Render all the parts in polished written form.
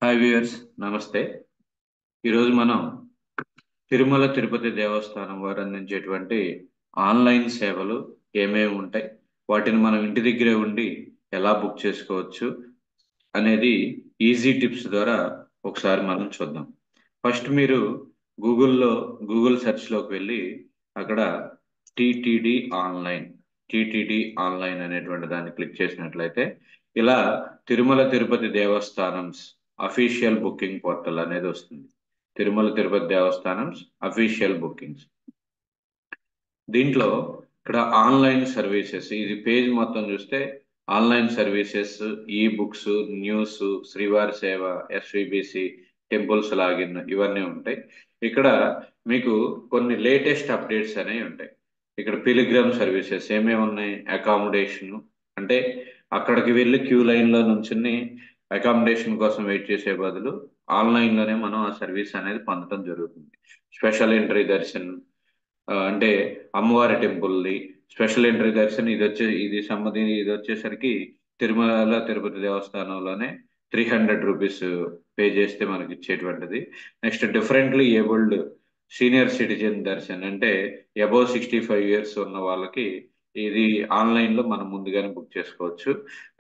Hi viewers, నమస్తే. ఈరోజు మనం తిరుమల తిరుపతి దేవస్థానం వారు అందించేటువంటి ఆన్లైన్ సేవలు ఏమేమి ఉంటాయి, వాటిని మనం ఇంటి దగ్గరే ఉండి ఎలా బుక్ చేసుకోవచ్చు అనేది ఈజీ టిప్స్ ద్వారా ఒకసారి మనం చూద్దాం. ఫస్ట్ మీరు గూగుల్లో గూగుల్ సెర్చ్లోకి వెళ్ళి అక్కడ టిటిడి ఆన్లైన్ టిటిడి ఆన్లైన్ అనేటువంటి దాన్ని క్లిక్ చేసినట్లయితే ఇలా తిరుమల తిరుపతి దేవస్థానం అఫీషియల్ బుకింగ్ పోర్టల్ అనేది వస్తుంది. తిరుమల తిరుపతి దేవస్థానం అఫీషియల్ బుకింగ్స్. దీంట్లో ఇక్కడ ఆన్లైన్ సర్వీసెస్, ఇది పేజ్ మొత్తం చూస్తే ఆన్లైన్ సర్వీసెస్, ఈ బుక్స్, న్యూస్, శ్రీవారి సేవ, ఎస్విబిసి, టెంపుల్స్ లాగిన్ ఇవన్నీ ఉంటాయి. ఇక్కడ మీకు కొన్ని లేటెస్ట్ అప్డేట్స్ అనేవి ఉంటాయి. ఇక్కడ పిలిగ్రమ్ సర్వీసెస్ ఏమేమి ఉన్నాయి, అకామిడేషన్ అంటే అక్కడికి వెళ్ళి క్యూ లైన్లో నుంచుని అకామిడేషన్ కోసం వెయిట్ చేసే బదులు ఆన్లైన్లోనే మనం ఆ సర్వీస్ అనేది పొందడం జరుగుతుంది. స్పెషల్ ఎంట్రీ దర్శనం అంటే అమ్మవారి టెంపుల్ది స్పెషల్ ఎంట్రీ దర్శనం, ఇది వచ్చేసరికి తిరుమల తిరుపతి దేవస్థానంలోనే 300 రూపీస్ పే చేస్తే మనకి ఇచ్చేటువంటిది. Next differently abled senior citizen darshan అంటే అబౌవ్ 65 ఇయర్స్ ఉన్న వాళ్ళకి ఇది ఆన్లైన్ లో మనం ముందుగానే బుక్ చేసుకోవచ్చు.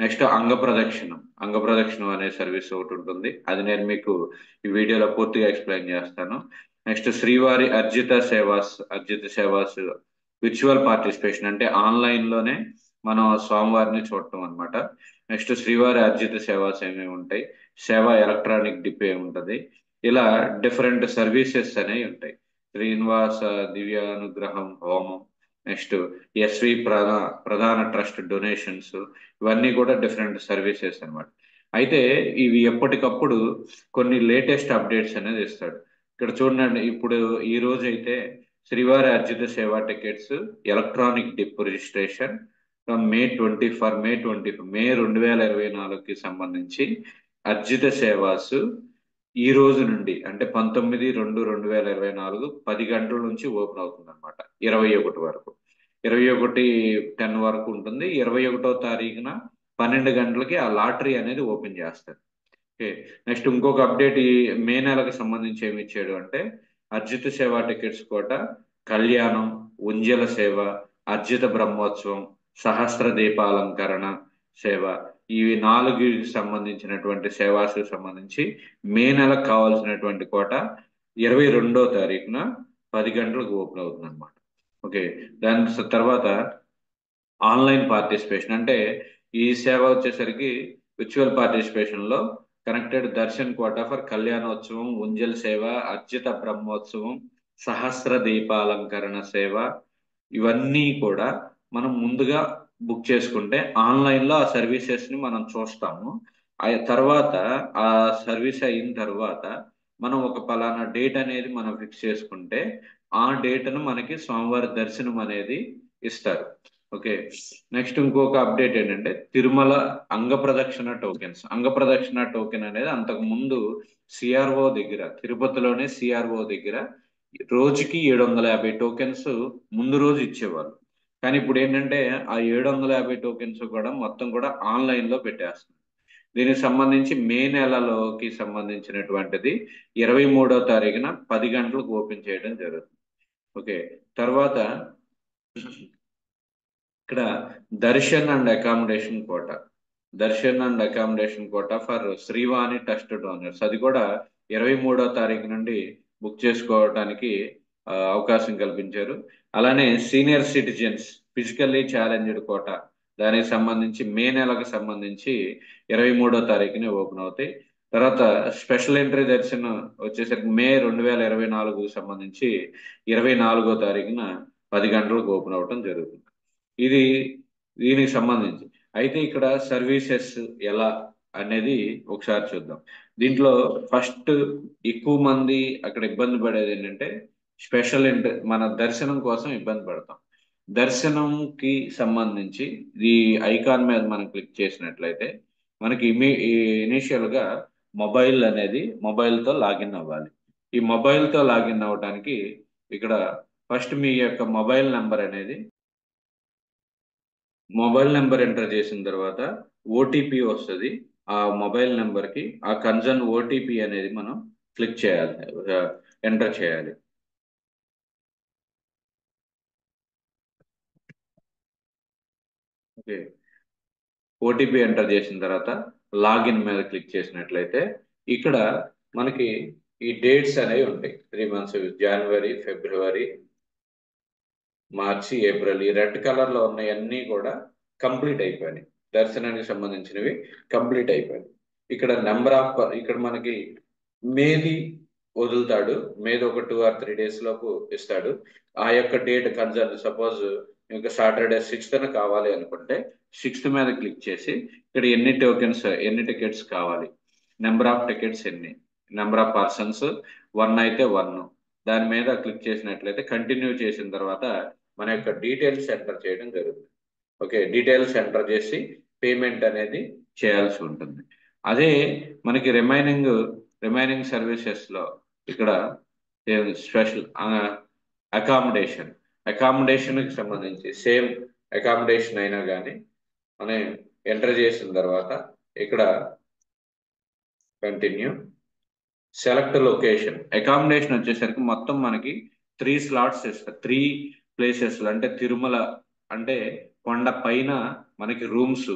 నెక్స్ట్ అంగ ప్రదక్షిణం అనే సర్వీస్ ఒకటి ఉంటుంది. అది నేను మీకు ఈ వీడియోలో పూర్తిగా ఎక్స్ప్లెయిన్ చేస్తాను. నెక్స్ట్ శ్రీవారి అర్జిత సేవాస్ విర్చువల్ పార్టిసిపేషన్ అంటే ఆన్లైన్ లోనే మనం స్వామివారిని చూడటం అనమాట. నెక్స్ట్ శ్రీవారి అర్జిత సేవాస్ ఏమేమి ఉంటాయి, సేవ ఎలక్ట్రానిక్ డిపే ఉంటుంది. ఇలా డిఫరెంట్ సర్వీసెస్ అనేవి ఉంటాయి. శ్రీనివాస దివ్యానుగ్రహం హోమం, నెక్స్ట్ ప్రధాన ట్రస్ట్ డొనేషన్స్, ఇవన్నీ కూడా డిఫరెంట్ సర్వీసెస్ అన్నమాట. అయితే ఇవి ఎప్పటికప్పుడు కొన్ని లేటెస్ట్ అప్డేట్స్ అనేది ఇస్తాడు. ఇక్కడ చూడండి, ఇప్పుడు ఈ రోజు అయితే శ్రీవారి Arjitha Seva tickets electronic dip registration from May 2024కి సంబంధించి అర్జిత సేవాస్ ఈ రోజు నుండి అంటే 19/2/2024 10 గంటల నుంచి ఓపెన్ అవుతుంది అనమాట. 21 వరకు, 21/10 వరకు ఉంటుంది. 21వ తారీఖున 12 గంటలకి ఆ లాటరీ అనేది ఓపెన్ చేస్తారు. ఓకే. నెక్స్ట్ ఇంకొక అప్డేట్ ఈ మే నెలకు సంబంధించి ఏమి ఇచ్చాడు అంటే అర్జిత సేవా టికెట్స్ కోట, కళ్యాణం, ఉంజల సేవ, అర్జిత బ్రహ్మోత్సవం, సహస్ర దీపాలంకరణ సేవ, ఇవి 4కి సంబంధించినటువంటి సేవాసు సంబంధించి మే నెలకు కావాల్సినటువంటి కోట 22వ తారీఖున 10 గంటలకు ఓపెన్ అవుతుంది అనమాట. ఓకే. దాని తర్వాత ఆన్లైన్ పార్టిసిపేషన్ అంటే ఈ సేవ వచ్చేసరికి విర్చువల్ పార్టిసిపేషన్ లో కనెక్టెడ్ దర్శన్ కోట ఫర్ కళ్యాణోత్సవం, ఉంజల్ సేవ, అర్జిత బ్రహ్మోత్సవం, సహస్ర దీపాలంకరణ సేవ, ఇవన్నీ కూడా మనం ముందుగా బుక్ చేసుకుంటే ఆన్లైన్ లో ఆ సర్వీసెస్ ని మనం చూస్తాము. ఆ తర్వాత ఆ సర్వీస్ అయిన తర్వాత మనం ఒక పలానా డేట్ అనేది మనం ఫిక్స్ చేసుకుంటే ఆ డేట్ను మనకి స్వామివారి దర్శనం అనేది ఇస్తారు. ఓకే. నెక్స్ట్ ఇంకొక అప్డేట్ ఏంటంటే తిరుమల అంగ ప్రదక్షిణ టోకెన్ అనేది అంతకు ముందు సిఆర్ఓ దగ్గర, తిరుపతిలోనే సిఆర్ఓ దగ్గర రోజుకి 750 టోకెన్స్ ముందు రోజు ఇచ్చేవాళ్ళు. కానీ ఇప్పుడు ఏంటంటే ఆ 750 టోకెన్స్ కూడా మొత్తం కూడా ఆన్లైన్ లో పెట్టేస్తుంది. దీనికి సంబంధించి మే నెలలోకి సంబంధించినటువంటిది 23వ తారీఖున 10 గంటలకు ఓపెన్ చేయడం జరుగుతుంది. ఓకే. తర్వాత ఇక్కడ Darshan and accommodation Kota for Srivani trust donors, అది కూడా 23వ తారీఖు నుండి బుక్ చేసుకోవడానికి అవకాశం కల్పించారు. అలానే సీనియర్ సిటిజన్స్ ఫిజికల్లీ ఛాలెంజ్డ్ కోట, దానికి సంబంధించి మే నెలకు సంబంధించి 23వ తారీఖునే ఓపెన్ అవుతాయి. తర్వాత స్పెషల్ ఎంట్రీ దర్శనం వచ్చేసరికి మే 2024కు సంబంధించి 24వ తారీఖున 10 గంటలకు ఓపెన్ అవటం జరుగుతుంది. ఇది దీనికి సంబంధించి. అయితే ఇక్కడ సర్వీసెస్ ఎలా అనేది ఒకసారి చూద్దాం. దీంట్లో ఫస్ట్ ఎక్కువ మంది అక్కడ ఇబ్బంది పడేది ఏంటంటే స్పెషల్ ఎంట్రీ, మన దర్శనం కోసం ఇబ్బంది పడతాం. దర్శనంకి సంబంధించి ఈ ఐకాన్ మీద మనం క్లిక్ చేసినట్లయితే మనకి ఇనీషియల్ గా మొబైల్తో లాగిన్ అవ్వాలి. ఈ మొబైల్తో లాగిన్ అవ్వడానికి ఇక్కడ ఫస్ట్ మీ యొక్క మొబైల్ నెంబర్ ఎంటర్ చేసిన తర్వాత ఓటీపీ వస్తుంది. ఆ మొబైల్ నెంబర్కి ఆ కన్సర్న్ ఓటీపీ అనేది మనం క్లిక్ చేయాలి, ఎంటర్ చేయాలి. ఓకే, ఓటీపీ ఎంటర్ చేసిన తర్వాత లాగిన్ మీద క్లిక్ చేసినట్లయితే ఇక్కడ మనకి ఈ డేట్స్ అనేవి ఉంటాయి. 3 మంత్స్, జనవరి, ఫిబ్రవరి, మార్చి, ఏప్రిల్, ఈ రెడ్ కలర్ లో ఉన్నవన్నీ కూడా కంప్లీట్ అయిపోయినాయి. దర్శనానికి సంబంధించినవి కంప్లీట్ అయిపోయినాయి. ఇక్కడ నెంబర్ ఆఫ్, ఇక్కడ మనకి మేది వదులుతాడు, మేది ఒక 2 or 3 days లోపు ఇస్తాడు. ఆ యొక్క డేట్ కన్సర్న్, సపోజ్ ఇంకా సాటర్డే 6th కావాలి అనుకుంటే 6th మీద క్లిక్ చేసి ఇక్కడ ఎన్ని టోకెన్స్, ఎన్ని టికెట్స్ కావాలి, నెంబర్ ఆఫ్ టికెట్స్ ఎన్ని, నెంబర్ ఆఫ్ పర్సన్స్ 1 అయితే 1, దాని మీద క్లిక్ చేసినట్లయితే కంటిన్యూ చేసిన తర్వాత మన యొక్క డీటెయిల్స్ ఎంటర్ చేయడం జరుగుతుంది. ఓకే, డీటెయిల్స్ ఎంటర్ చేసి పేమెంట్ అనేది చేయాల్సి ఉంటుంది. అదే మనకి రిమైనింగ్ సర్వీసెస్లో ఇక్కడ స్పెషల్ అకామిడేషన్, అకామిడేషన్కి సంబంధించి సేమ్ అకామిడేషన్ అయినా కానీ మనం ఎంటర్ చేసిన తర్వాత ఇక్కడ కంటిన్యూ, సెలెక్ట్ లొకేషన్. అకామిడేషన్ వచ్చేసరికి మొత్తం మనకి 3 slots ఇస్తారు. 3 places, అంటే తిరుమల అంటే కొండ పైన మనకి రూమ్స్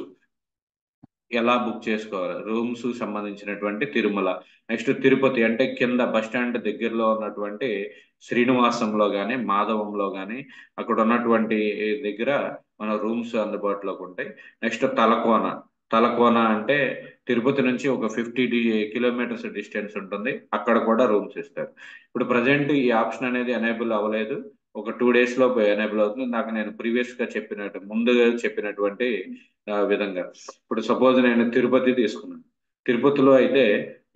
ఎలా బుక్ చేసుకోవాలి, రూమ్స్ సంబంధించినటువంటి తిరుమల. నెక్స్ట్ తిరుపతి అంటే కింద బస్ స్టాండ్ దగ్గరలో ఉన్నటువంటి శ్రీనివాసంలో కానీ మాధవంలో కానీ అక్కడ ఉన్నటువంటి దగ్గర మన రూమ్స్ అందుబాటులోకి ఉంటాయి. నెక్స్ట్ తలకోన అంటే తిరుపతి నుంచి ఒక 50 kilometers డిస్టెన్స్ ఉంటుంది, అక్కడ కూడా రూమ్స్ ఇస్తారు. ఇప్పుడు ప్రజెంట్ ఈ ఆప్షన్ అనేది ఎనేబుల్ అవ్వలేదు, ఒక 2 days లో ఎనేబుల్ అవుతుంది. నాకు నేను ప్రీవియస్ గా ముందుగా చెప్పినటువంటి విధంగా. ఇప్పుడు సపోజ్ నేను తిరుపతి తీసుకున్నాను, తిరుపతిలో అయితే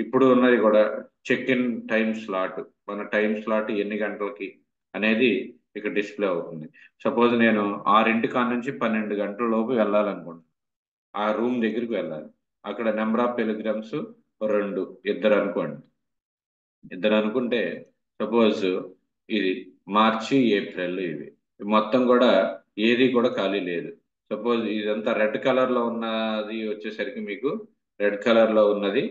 ఇప్పుడు ఉన్నది కూడా చెక్ ఇన్ టైం స్లాట్, మన టైం స్లాట్ ఎన్ని గంటలకి అనేది ఇక్కడ డిస్ప్లే అవుతుంది. సపోజ్ నేను 6 నుంచి 12 గంటల లోపు వెళ్ళాలనుకుంటున్నాను, ఆ రూమ్ దగ్గరికి వెళ్ళాలి. అక్కడ నెంబర్ ఆఫ్ పిలిగ్రమ్స్ 2, ఇద్దరు అనుకుంటే సపోజ్ ఇది మార్చి, ఏప్రిల్, ఇవి మొత్తం కూడా ఏది కూడా ఖాళీ లేదు. సపోజ్ ఇదంతా రెడ్ కలర్ లో ఉన్నది వచ్చేసరికి మీకు రెడ్ కలర్ లో ఉన్నది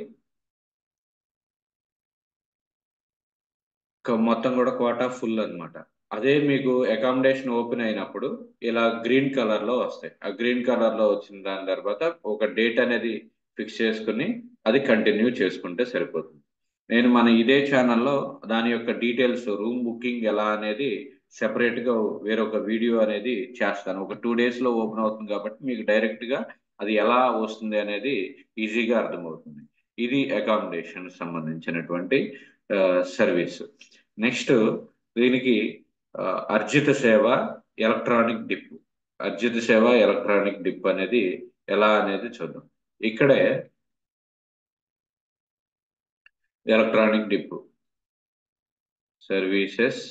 మొత్తం కూడా కోటా ఫుల్ అన్నమాట. అదే మీకు అకామిడేషన్ ఓపెన్ అయినప్పుడు ఇలా గ్రీన్ కలర్ లో వస్తాయి. ఆ గ్రీన్ కలర్ లో వచ్చిన దాని తర్వాత ఒక డేట్ అనేది ఫిక్స్ చేసుకుని అది కంటిన్యూ చేసుకుంటే సరిపోతుంది. నేను మన ఇదే ఛానల్లో దాని యొక్క డీటెయిల్స్, రూమ్ బుకింగ్ ఎలా అనేది సెపరేట్ గా వేరొక వీడియో అనేది చేస్తాను. ఒక 2 days లో ఓపెన్ అవుతుంది కాబట్టి మీకు డైరెక్ట్ గా అది ఎలా వస్తుంది అనేది ఈజీగా అర్థమవుతుంది. ఇది అకామిడేషన్ సంబంధించినటువంటి సర్వీస్. నెక్స్ట్ దీనికి ఆ, అర్జిత సేవ ఎలక్ట్రానిక్ డిప్, అర్జిత సేవ ఎలక్ట్రానిక్ డిప్ అనేది ఎలా అనేది చూద్దాం. ఇక్కడే electronic dip services,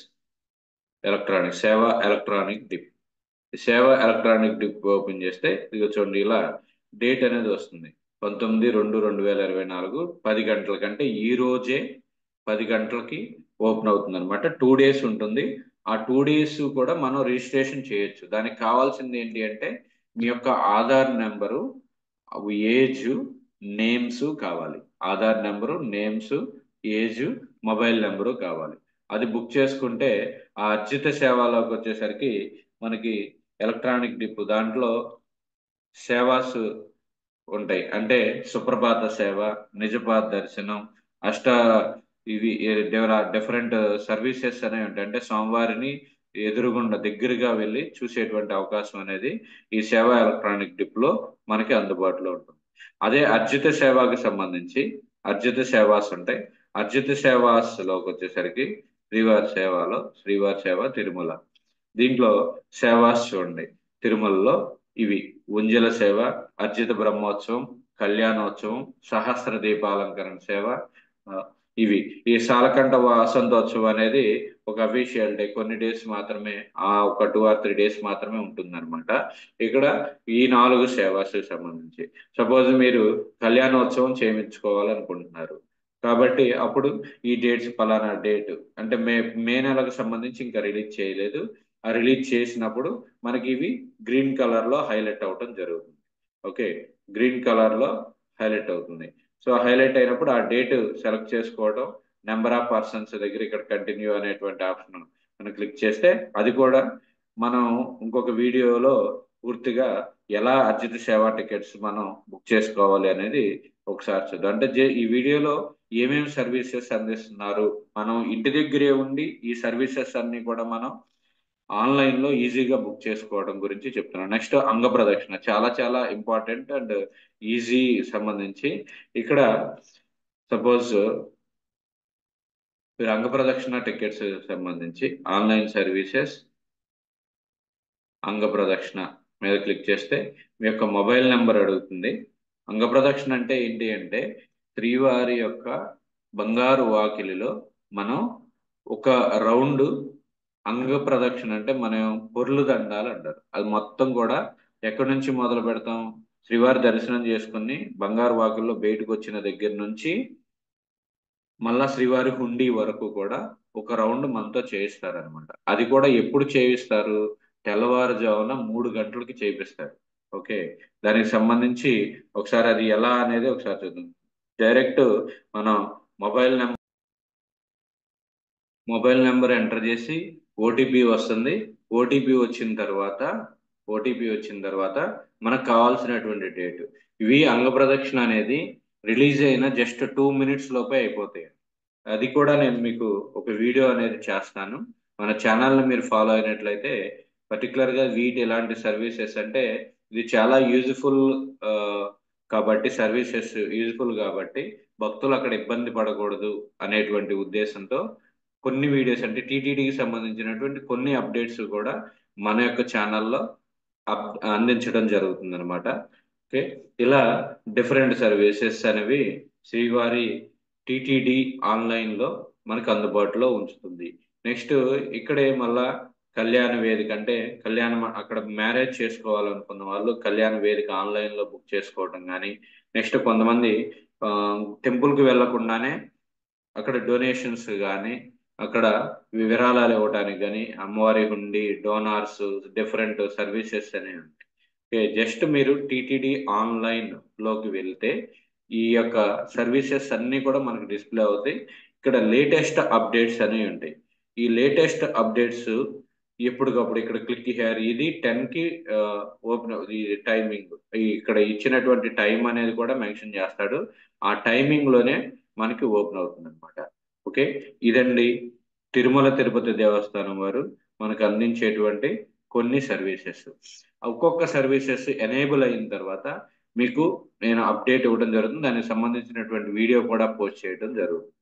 electronic dip, సేవ ఎలక్ట్రానిక్ డిప్ ఓపెన్ చేస్తే ఇది చూడండి, ఇలా డేట్ అనేది వస్తుంది. 19/2/2024 10 గంటల కంటే ఈ రోజే 10 గంటలకి ఓపెన్ అవుతుంది అనమాట. 2 days ఉంటుంది. ఆ 2 days కూడా మనం రిజిస్ట్రేషన్ చేయొచ్చు. దానికి కావాల్సింది ఏంటి అంటే మీ యొక్క ఆధార్ నెంబరు, ఏజ్, నేమ్స్ కావాలి. Aadhaar number, names, age, mobile number కావాలి. అది బుక్ చేసుకుంటే ఆ అర్జిత సేవలోకి వచ్చేసరికి మనకి ఎలక్ట్రానిక్ డిప్ దాంట్లో సేవాస్ ఉంటాయి. అంటే సుప్రభాత సేవ, నిజపాద దర్శనం, అష్ట, ఇవి డిఫరెంట్ సర్వీసెస్ అనేవి ఉంటాయి. అంటే స్వామివారిని ఎదురుగుండా దగ్గరగా వెళ్ళి చూసేటువంటి అవకాశం అనేది ఈ సేవ ఎలక్ట్రానిక్ డిప్ లో మనకి అందుబాటులో ఉంటుంది. అదే అర్జిత సేవకి సంబంధించి అర్జిత సేవాస్ ఉంటాయి. అర్జిత సేవాస్ లోకి వచ్చేసరికి శ్రీవారి సేవ తిరుమల, దీంట్లో సేవాస్ చూడండి. తిరుమలలో ఇవి ఉంజల సేవ, అర్జిత బ్రహ్మోత్సవం, కళ్యాణోత్సవం, సహస్ర దీపాలంకరణ సేవ, ఆ, ఇవి. ఈ సాలకంఠ వసంతోత్సవం అనేది ఒక అఫీషియల్ డే, కొన్ని డేస్ మాత్రమే, ఒక 2 or 3 days మాత్రమే ఉంటుంది అనమాట. ఇక్కడ ఈ 4 సేవాస్ సంబంధించి సపోజ్ మీరు కళ్యాణోత్సవం చేయించుకోవాలనుకుంటున్నారు కాబట్టి అప్పుడు ఈ డేట్స్, పలానా డేట్ అంటే మే నెలకు సంబంధించి ఇంకా రిలీజ్ చేయలేదు, ఆ రిలీజ్ చేసినప్పుడు మనకి ఇవి గ్రీన్ కలర్ లో హైలైట్ అవటం జరుగుతుంది. ఓకే, గ్రీన్ కలర్ లో హైలైట్ అవుతుంది. సో హైలైట్ అయినప్పుడు ఆ డేట్ సెలెక్ట్ చేసుకోవడం, నెంబర్ ఆఫ్ పర్సన్స్ దగ్గర ఇక్కడ కంటిన్యూ అనేటువంటి ఆప్షన్ మనం క్లిక్ చేస్తే అది కూడా మనం ఇంకొక వీడియోలో పూర్తిగా ఎలా అర్జిత సేవా టికెట్స్ మనం బుక్ చేసుకోవాలి అనేది ఒకసారి చూద్దాం. అంటే ఈ వీడియోలో ఏమేమి సర్వీసెస్ అందిస్తున్నారు, మనం ఇంటి దగ్గరే ఉండి ఈ సర్వీసెస్ అన్ని కూడా మనం ఆన్లైన్ లో ఈజీగా బుక్ చేసుకోవడం గురించి చెప్తున్నాను. నెక్స్ట్ అంగ ప్రదక్షిణ చాలా చాలా ఇంపార్టెంట్ అండ్ ఈజీ సంబంధించి. ఇక్కడ సపోజ్ మీరు అంగ ప్రదక్షిణ టికెట్స్ సంబంధించి ఆన్లైన్ సర్వీసెస్ అంగ ప్రదక్షిణ మీద క్లిక్ చేస్తే మీ యొక్క మొబైల్ నెంబర్ అడుగుతుంది. అంగ ప్రదక్షిణ అంటే ఏంటి అంటే శ్రీవారి యొక్క బంగారు వాకిలిలో మనం ఒక రౌండ్ అంగ ప్రదక్షిణ అంటే మనం పొర్లు దండాలు అంటారు. అది మొత్తం కూడా ఎక్కడి నుంచి మొదలు పెడతాం, శ్రీవారి దర్శనం చేసుకుని బంగారు వాకిల్లో బయటకు వచ్చిన దగ్గర నుంచి మళ్ళా శ్రీవారి హుండీ వరకు కూడా ఒక రౌండ్ మనతో చేయిస్తారనమాట. అది కూడా ఎప్పుడు చేయిస్తారు, తెల్లవారుజామున 3 గంటలకి చేయిస్తారు. ఓకే, దానికి సంబంధించి ఒకసారి అది ఎలా అనేది ఒకసారి చూద్దాం. డైరెక్ట్ మనం mobile number mobile number enter చేసి ఓటీపీ వస్తుంది. ఓటీపీ వచ్చిన తర్వాత ఓటీపీ వచ్చిన తర్వాత మనకు కావాల్సినటువంటి డేట్, ఇవి అంగ ప్రదక్షిణ అనేది రిలీజ్ అయిన జస్ట్ 2 మినిట్స్ లోపే అయిపోతాయి. అది కూడా నేను మీకు ఒక వీడియో అనేది చేస్తాను. మన ఛానల్ని మీరు ఫాలో అయినట్లయితే పర్టికులర్గా వీటి ఎలాంటి సర్వీసెస్ అంటే ఇది చాలా యూజ్ఫుల్ కాబట్టి, సర్వీసెస్ యూజ్ఫుల్ కాబట్టి భక్తులు అక్కడ ఇబ్బంది పడకూడదు అనేటువంటి ఉద్దేశంతో కొన్ని వీడియోస్ అంటే టీటీడీకి సంబంధించినటువంటి కొన్ని అప్డేట్స్ కూడా మన యొక్క ఛానల్లో అందించడం జరుగుతుంది అనమాట. ఓకే, ఇలా డిఫరెంట్ సర్వీసెస్ అనేవి శ్రీవారి టిటిడి ఆన్లైన్ లో మనకు అందుబాటులో ఉంచుతుంది. నెక్స్ట్ ఇక్కడే మళ్ళా కళ్యాణ వేదిక అంటే కళ్యాణం అక్కడ మ్యారేజ్ చేసుకోవాలనుకున్న వాళ్ళు కళ్యాణ వేదిక ఆన్లైన్ లో బుక్ చేసుకోవడం కానీ, నెక్స్ట్ కొంతమంది టెంపుల్ కి వెళ్లకుండానే అక్కడ డొనేషన్స్ కానీ అక్కడ విరాళాలు ఇవ్వడానికి కానీ అమ్మవారి హుండి డోనార్స్ డిఫరెంట్ సర్వీసెస్ అనేవి ఉంటాయి. ఓకే, జస్ట్ మీరు టిటిడి ఆన్లైన్ లోకి వెళ్తే ఈ యొక్క సర్వీసెస్ అన్ని కూడా మనకు డిస్ప్లే అవుతాయి. ఇక్కడ లేటెస్ట్ అప్డేట్స్ అనేవి ఉంటాయి. ఈ లేటెస్ట్ అప్డేట్స్ ఎప్పటికప్పుడు ఇక్కడ క్లిక్ హియర్ ఇది 10కి ఓపెన్ ఈ టైమింగ్ ఇక్కడ ఇచ్చినటువంటి టైం అనేది కూడా మెన్షన్ చేస్తాడు. ఆ టైమింగ్ లోనే మనకి ఓపెన్ అవుతుంది అనమాట. ఓకే, ఇదండి తిరుమల తిరుపతి దేవస్థానం వారు మనకు అందించేటువంటి కొన్ని సర్వీసెస్. ఒక్కొక్క సర్వీసెస్ ఎనేబుల్ అయిన తర్వాత మీకు నేను అప్డేట్ ఇవ్వడం జరుగుతుంది. దానికి సంబంధించినటువంటి వీడియో కూడా పోస్ట్ చేయడం జరుగుతుంది.